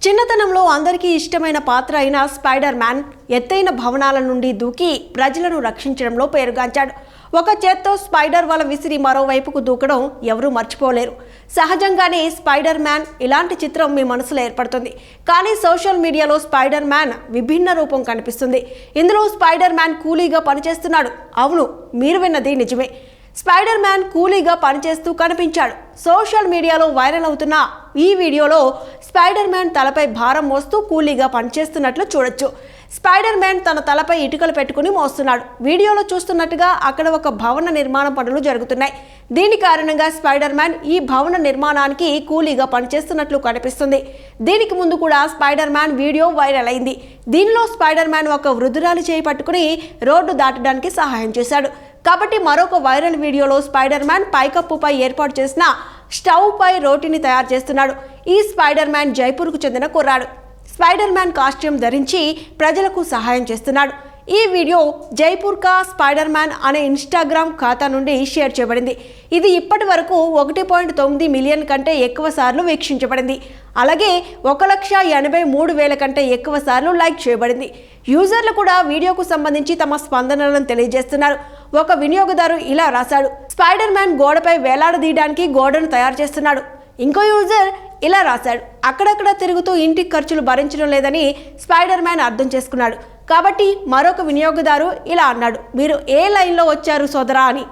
చిన్నతనంలో అందరికీ ఇష్టమైన పాత్ర అయిన స్పైడర్ మ్యాన్ ఎత్తైన భవనాల నుండి దూకి ప్రజలను రక్షించడంలో పేరుగాంచాడు. ఒక చేత్తో స్పైడర్ వల విసిరి మరోవైపుకు దూకడం ఎవరూ మర్చిపోలేరు. సహజంగానే స్పైడర్ మ్యాన్ ఇలాంటి చిత్రం మీ మనసులో ఏర్పడుతుంది. కానీ సోషల్ మీడియాలో స్పైడర్ మ్యాన్ విభిన్న రూపం కనిపిస్తుంది. ఇందులో స్పైడర్ మ్యాన్ కూలీగా పనిచేస్తున్నాడు. అవును, మీరు విన్నది నిజమే. స్పైడర్ మ్యాన్ కూలీగా పనిచేస్తూ కనిపించాడు. సోషల్ మీడియాలో వైరల్ అవుతున్న ఈ వీడియోలో స్పైడర్ మ్యాన్ తలపై భారం మోస్తూ కూలీగా పనిచేస్తున్నట్లు చూడొచ్చు. స్పైడర్ మ్యాన్ తన తలపై ఇటుకలు పెట్టుకుని మోస్తున్నాడు. వీడియోలో చూస్తున్నట్టుగా అక్కడ ఒక భవన నిర్మాణ పనులు జరుగుతున్నాయి. దీని కారణంగా స్పైడర్ మ్యాన్ ఈ భవన నిర్మాణానికి కూలీగా పనిచేస్తున్నట్లు కనిపిస్తుంది. దీనికి ముందు కూడా స్పైడర్ మ్యాన్ వీడియో వైరల్ అయింది. దీనిలో స్పైడర్ మ్యాన్ ఒక వృద్ధురాలి చేయి పట్టుకుని రోడ్డు దాటడానికి సహాయం చేశాడు. కాబట్టి మరొక వైరల్ వీడియోలో స్పైడర్ మ్యాన్ పైకప్పుపై ఏర్పాటు చేసిన స్టవ్ పై రోటిని తయారు చేస్తున్నాడు. ఈ స్పైడర్ మ్యాన్ జైపూర్కు చెందిన కుర్రాడు. స్పైడర్ మ్యాన్ కాస్ట్యూమ్ ధరించి ప్రజలకు సహాయం చేస్తున్నాడు. ఈ వీడియో జైపూర్ కా స్పైడర్ మ్యాన్ అనే ఇన్స్టాగ్రామ్ ఖాతా నుండి షేర్ చేయబడింది. ఇది ఇప్పటి వరకు 1.9 మిలియన్ కంటే ఎక్కువ సార్లు వీక్షించబడింది. అలాగే 1,83,000 కంటే ఎక్కువ సార్లు లైక్ చేయబడింది. యూజర్లు కూడా వీడియోకు సంబంధించి తమ స్పందనలను తెలియజేస్తున్నారు. ఒక వినియోగదారు ఇలా రాశాడు: స్పైడర్ మ్యాన్ గోడపై వేలాడదీయడానికి గోడను తయారు చేస్తున్నాడు. ఇంకో యూజర్ ఇలా రాశాడు: అక్కడక్కడ తిరుగుతూ ఇంటికి ఖర్చులు భరించడం లేదని స్పైడర్ మ్యాన్ అర్థం చేసుకున్నాడు. కాబట్టి మరొక వినియోగదారు ఇలా అన్నాడు: మీరు ఏ లైన్లో వచ్చారు సోదరా అని.